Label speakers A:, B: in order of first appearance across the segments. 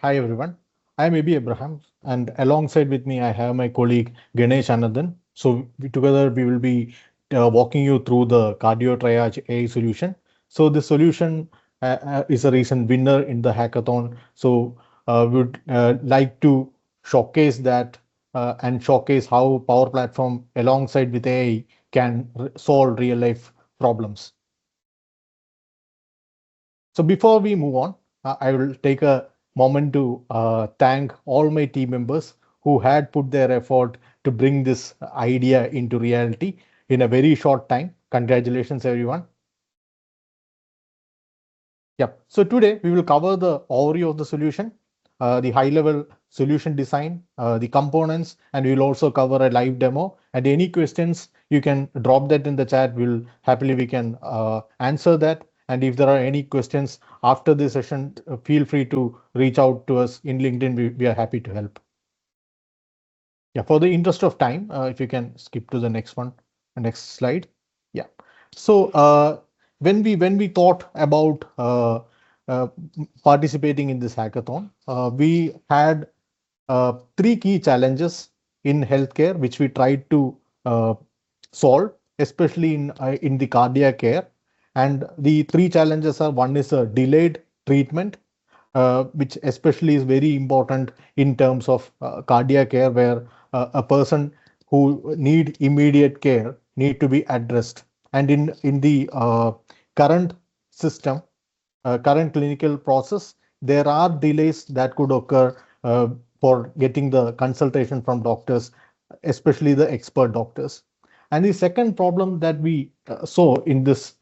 A: Hi everyone. I'm Abi Abraham, and alongside with me I have my colleague Ganesh Anandan. Together we will be walking you through the cardio triage AI solution. So the solution is a recent winner in the hackathon. We would like to showcase that and showcase how Power Platform alongside with AI can solve real life problems. So before we move on, I will take a moment to thank all my team members who had put their effort to bring this idea into reality in a very short time. Congratulations, everyone. Yep. So today we will cover the overview of the solution, the high-level solution design, the components, and we will also cover a live demo. And any questions, you can drop that in the chat. We can answer that. And if there are any questions after this session, feel free to reach out to us in LinkedIn. We are happy to help. Yeah. For the interest of time, if you can skip to the next one, the next slide. Yeah. So when we thought about uh, participating in this hackathon, we had three key challenges in healthcare, which we tried to solve, especially in the cardiac care. And the three challenges are: one is a delayed treatment, which especially is very important in terms of cardiac care, where a person who need immediate care need to be addressed. And in the current system, current clinical process, there are delays that could occur for getting the consultation from doctors, especially the expert doctors. And the second problem that we saw in this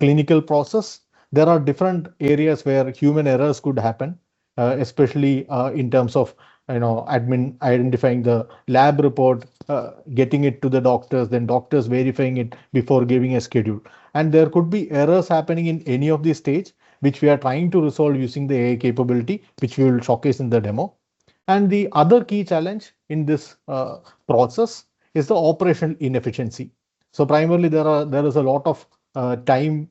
A: clinical process, there are different areas where human errors could happen, especially in terms of admin identifying the lab report, getting it to the doctors, then doctors verifying it before giving a schedule. And there could be errors happening in any of these stage, which we are trying to resolve using the AI capability, which we will showcase in the demo. And the other key challenge in this process is the operational inefficiency. So primarily there is a lot of time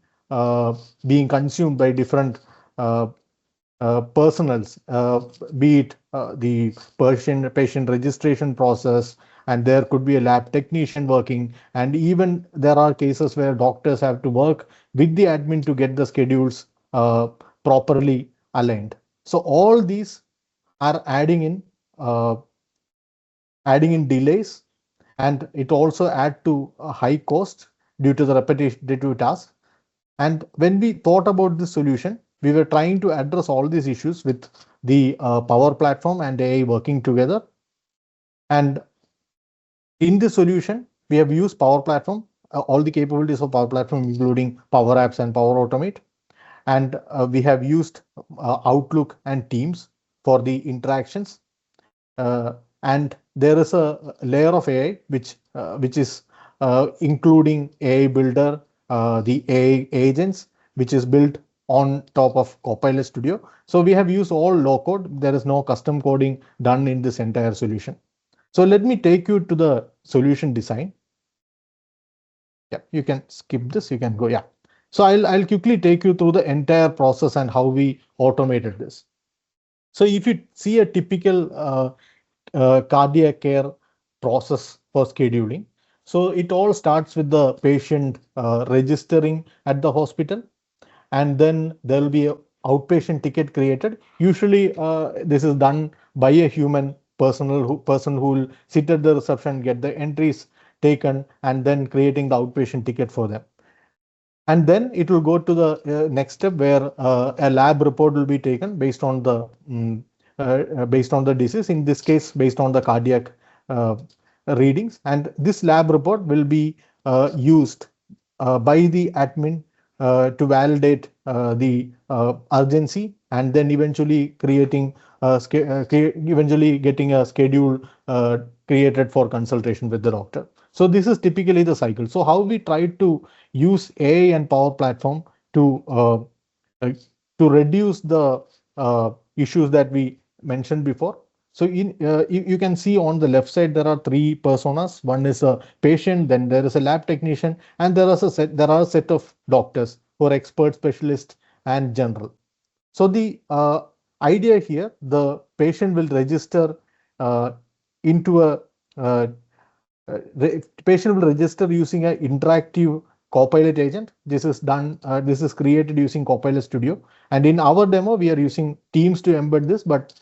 A: being consumed by different uh, personals, be it the patient registration process, and there could be a lab technician working, and even there are cases where doctors have to work with the admin to get the schedules properly aligned. So all these are uh, adding in delays, and it also add to a high cost due to the repetitive task. And when we thought about this solution, we were trying to address all these issues with the Power Platform and AI working together. And in this solution, we have used Power Platform, all the capabilities of Power Platform, including Power Apps and Power Automate. And we have used Outlook and Teams for the interactions. And there is a layer of AI which is including AI Builder, the AI agents, which is built on top of Copilot Studio. So we have used all low code. There is no custom coding done in this entire solution. So let me take you to the solution design. Yeah, you can skip this. You can go. Yeah. So I'll quickly take you through the entire process and how we automated this. So if you see a typical cardiac care process for scheduling. So it all starts with the patient registering at the hospital, and then there will be a outpatient ticket created. Usually, this is done by a human person who will sit at the reception, get the entries taken, and then creating the outpatient ticket for them. And then it will go to the next step where a lab report will be taken based on the disease, in this case based on the cardiac uh, readings, and this lab report will be used by the admin to validate the urgency, and then eventually eventually getting a schedule created for consultation with the doctor. So this is typically the cycle. So how we try to use AI and Power Platform uh, to reduce the issues that we mentioned before. So you can see on the left side there are three personas. One is a patient, then there is a lab technician, and there are a set of doctors who are expert, specialist, and general. So the idea here, the patient will register uh, into a uh, patient will register using an interactive Copilot agent. This is done. This is created using Copilot Studio. And in our demo, we are using Teams to embed this, but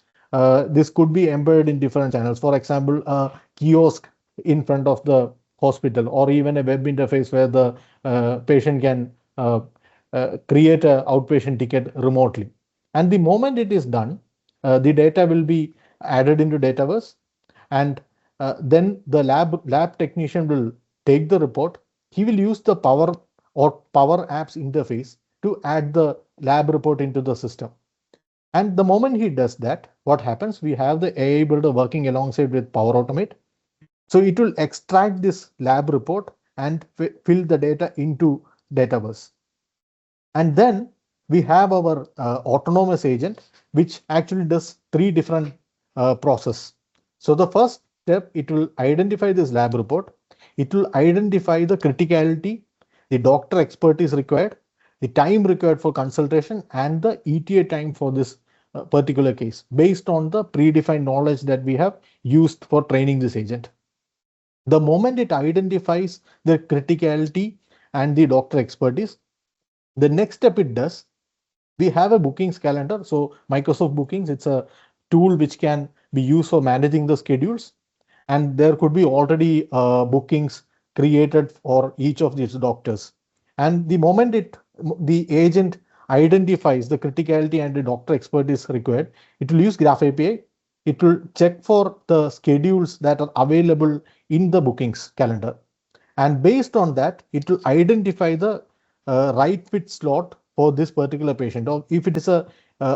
A: this could be embedded in different channels. For example, a kiosk in front of the hospital, or even a web interface where the patient can create an outpatient ticket remotely. And the moment it is done, the data will be added into Dataverse, and then the lab technician will take the report. He will use the Power Apps interface to add the lab report into the system. And the moment he does that, what happens? We have the AI builder working alongside with Power Automate. So it will extract this lab report and fill the data into Dataverse. And then we have our autonomous agent, which actually does three different processes. So the first step, it will identify this lab report. It will identify the criticality, the doctor expertise required, the time required for consultation, and the ETA time for this particular case based on the predefined knowledge that we have used for training this agent. The moment it identifies the criticality and the doctor expertise, the next step it does, we have a bookings calendar. So Microsoft Bookings, it's a tool which can be used for managing the schedules. And there could be already bookings created for each of these doctors. And the moment the agent identifies the criticality and the doctor expertise required, it will use Graph API. It will check for the schedules that are available in the bookings calendar. And based on that, it will identify the right fit slot for this particular patient. Or if it is a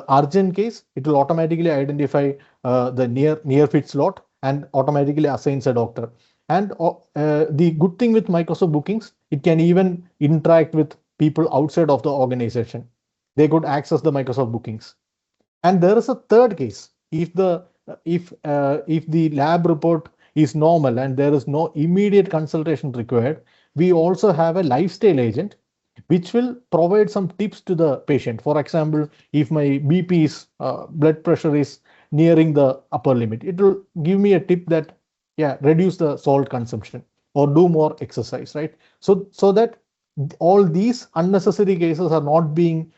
A: urgent case, it will automatically identify the near fit slot and automatically assigns a doctor. And the good thing with Microsoft Bookings, it can even interact with people outside of the organization. They could access the Microsoft Bookings. And there is a third case. If the lab report is normal and there is no immediate consultation required, we also have a lifestyle agent which will provide some tips to the patient. For example, if my BP is blood pressure is nearing the upper limit, it will give me a tip that, yeah, reduce the salt consumption or do more exercise, right? So that all these unnecessary cases are not being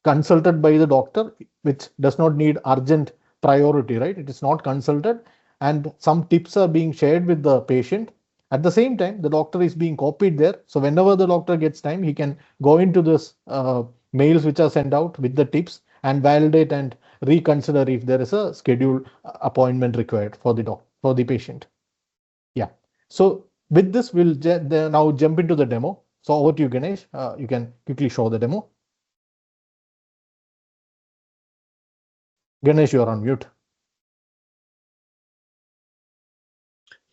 A: consulted by the doctor, which does not need urgent priority, right? It is not consulted, and some tips are being shared with the patient. At the same time, the doctor is being copied there. So whenever the doctor gets time, he can go into this mails which are sent out with the tips and validate and reconsider if there is a scheduled appointment required for the patient. Yeah. So with this, we'll now jump into the demo. So over to you, Ganesh. You can quickly show the demo. Ganesh, you are on mute.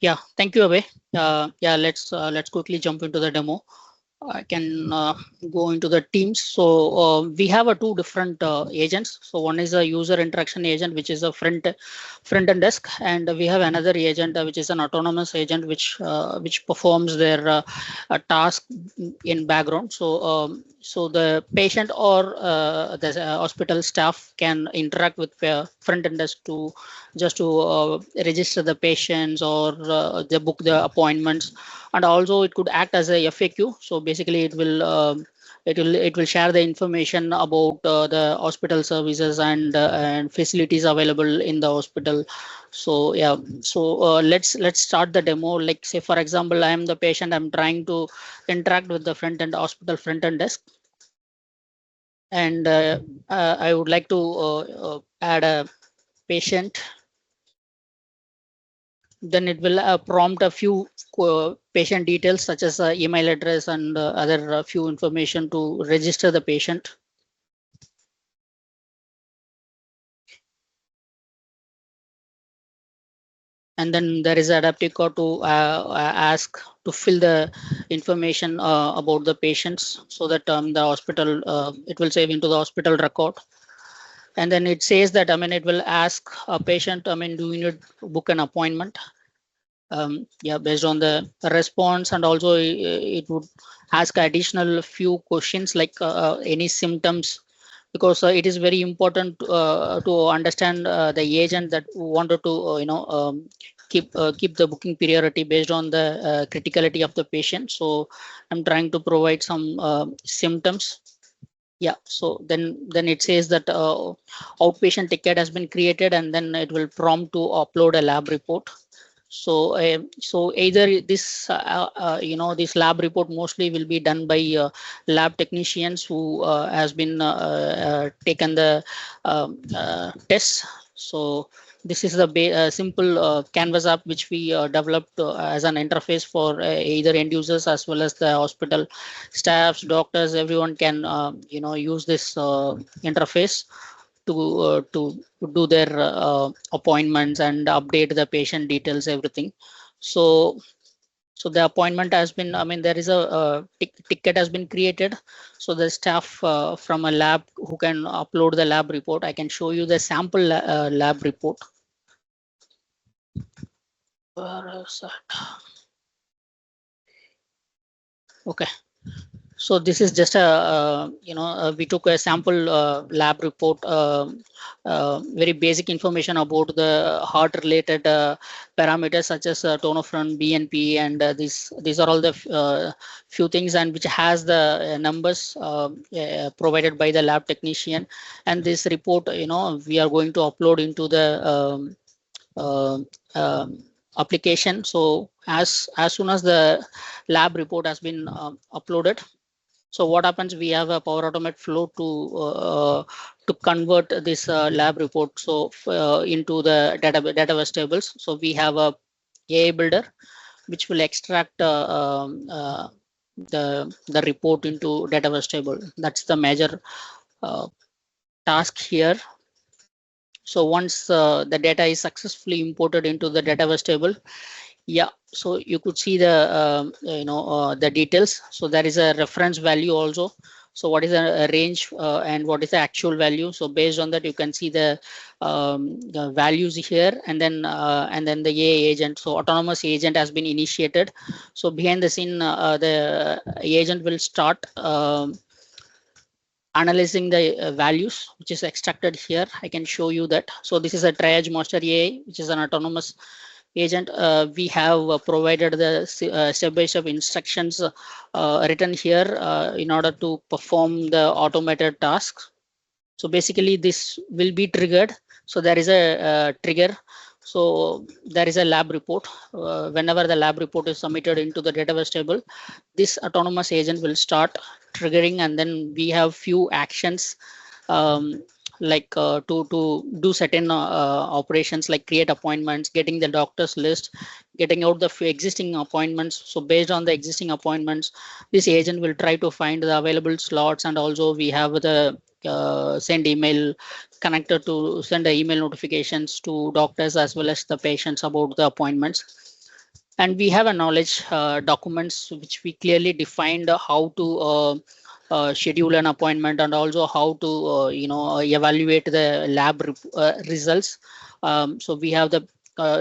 B: Yeah, thank you, Abhay. Yeah, let's quickly jump into the demo. I can go into the teams. So we have two different agents. So one is a user interaction agent, which is a front end desk, and we have another agent which is an autonomous agent, which performs their task in background. So the patient or the hospital staff can interact with front end desk to register the patients or they book the appointments, and also it could act as a FAQ. So basically it will share the information about the hospital services and facilities available in the hospital. So yeah, so let's start the demo. Like, say for example, I am the patient, I'm trying to interact with the hospital front end desk, and I would like to add a patient. Then it will prompt a few patient details such as email address and other few information to register the patient. And then there is adaptive code to ask to fill the information about the patients, so that the hospital, it will save into the hospital record. And then it says that, I mean, it will ask a patient, I mean, do you need to book an appointment? Yeah, based on the response, and also it would ask additional few questions like any symptoms, because it is very important to understand the agent that wanted to keep the booking priority based on the criticality of the patient. So I'm trying to provide some symptoms. Yeah, so then it says that outpatient ticket has been created, and then it will prompt to upload a lab report. So so either this this lab report mostly will be done by lab technicians who has been taken the tests. So this is the simple canvas app which we developed as an interface for either end users as well as the hospital staffs, doctors. Everyone can use this interface to do their appointments and update the patient details, everything. So the appointment has been, I mean, there is a ticket has been created. So the staff from a lab who can upload the lab report. I can show you the sample lab report. Where is that? Okay. So this is just a, we took a sample lab report, very basic information about the heart related parameters such as tonophrone, BNP, and these are all the few things, and which has the numbers provided by the lab technician. And this report, we are going to upload into the uh, application. So as soon as the lab report has been uploaded, so what happens, we have a Power Automate flow to convert this lab report so into the database tables. So we have a AI builder which will extract the report into database table. That's the major task here. So once the data is successfully imported into the database table, yeah, so you could see the the details. So there is a reference value also. So what is the range and what is the actual value? So based on that, you can see the values here, and then the AI agent. So autonomous agent has been initiated. So behind the scene, the agent will start analyzing the values which is extracted here. I can show you that. So this is a Triage Master AI, which is an autonomous agent. We have provided the step-by-step instructions written here in order to perform the automated tasks. So basically this will be triggered. So there is a trigger. So there is a lab report. Whenever the lab report is submitted into the database table, this autonomous agent will start triggering, and then we have few actions like to do certain operations like create appointments, getting the doctor's list, getting out the existing appointments. So based on the existing appointments, this agent will try to find the available slots, and also we have the send email connected to send the email notifications to doctors as well as the patients about the appointments. And we have a knowledge documents which we clearly defined how to schedule an appointment, and also how to evaluate the lab results. So we have the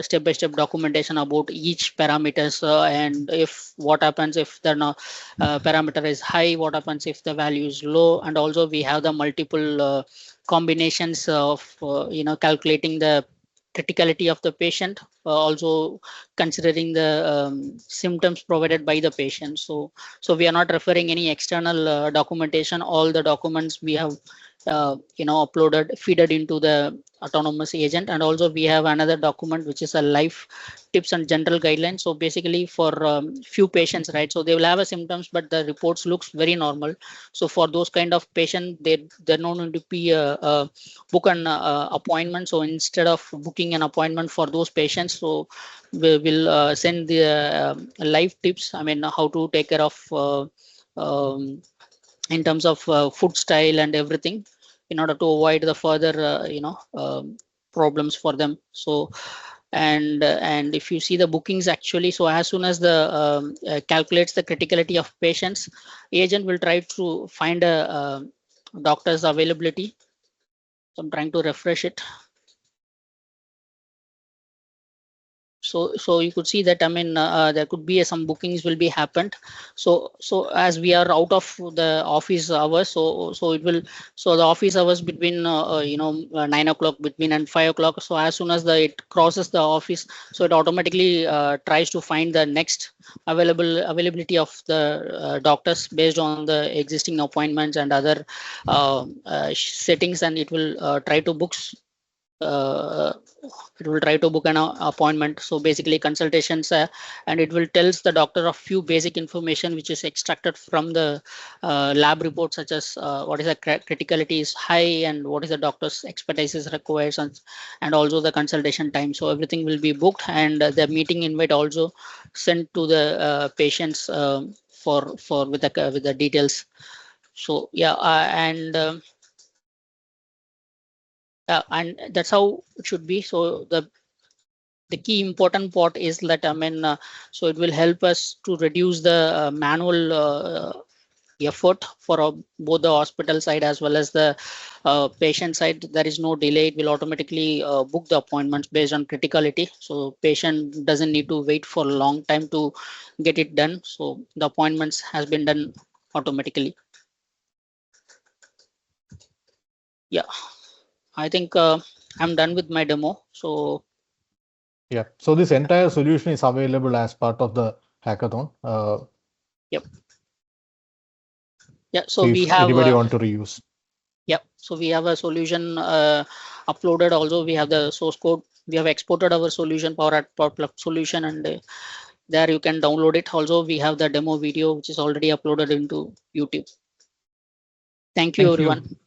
B: step-by-step documentation about each parameters, and if what happens if the parameter is high, what happens if the value is low, and also we have the multiple combinations of calculating the criticality of the patient, also considering the symptoms provided by the patient. So we are not referring any external documentation. All the documents we have uploaded, feeded into the autonomous agent. And also we have another document which is a life tips and general guidelines. So basically for few patients, right, so they will have a symptoms, but the reports looks very normal. So for those kind of patients, they're not going to be book an appointment. So instead of booking an appointment for those patients, so we will send the life tips, I mean how to take care of in terms of food style and everything, in order to avoid the further problems for them. So and if you see the bookings actually, so as soon as the calculates the criticality of patients, agent will try to find a doctor's availability. So I'm trying to refresh it. So you could see that, I mean, there could be some bookings will be happened. So as we are out of the office hours, so it will, so the office hours between 9 o'clock between and 5 o'clock. So as soon as it crosses the office, so it automatically tries to find the next availability of the doctors based on the existing appointments and other settings, and it will try to book an appointment. So basically consultations, and it will tells the doctor a few basic information which is extracted from the lab report, such as what is the criticality is high and what is the doctor's expertise is required, and also the consultation time. So everything will be booked, and the meeting invite also sent to the patients for with the details. So yeah, and that's how it should be. So the key important part is that, I mean, so it will help us to reduce the manual effort for both the hospital side as well as the patient side. There is no delay. It will automatically book the appointments based on criticality. So patient doesn't need to wait for a long time to get it done. So the appointments has been done automatically. Yeah, I think I'm done with my demo. So
A: yeah, so this entire solution is available as part of the hackathon.
B: Yep. Yeah, so
A: if
B: we have
A: anybody want to reuse.
B: Yeah, so we have a solution uploaded. Also, we have the source code. We have exported our solution, Power solution, and there you can download it. Also, we have the demo video which is already uploaded into YouTube. Thank you, everyone.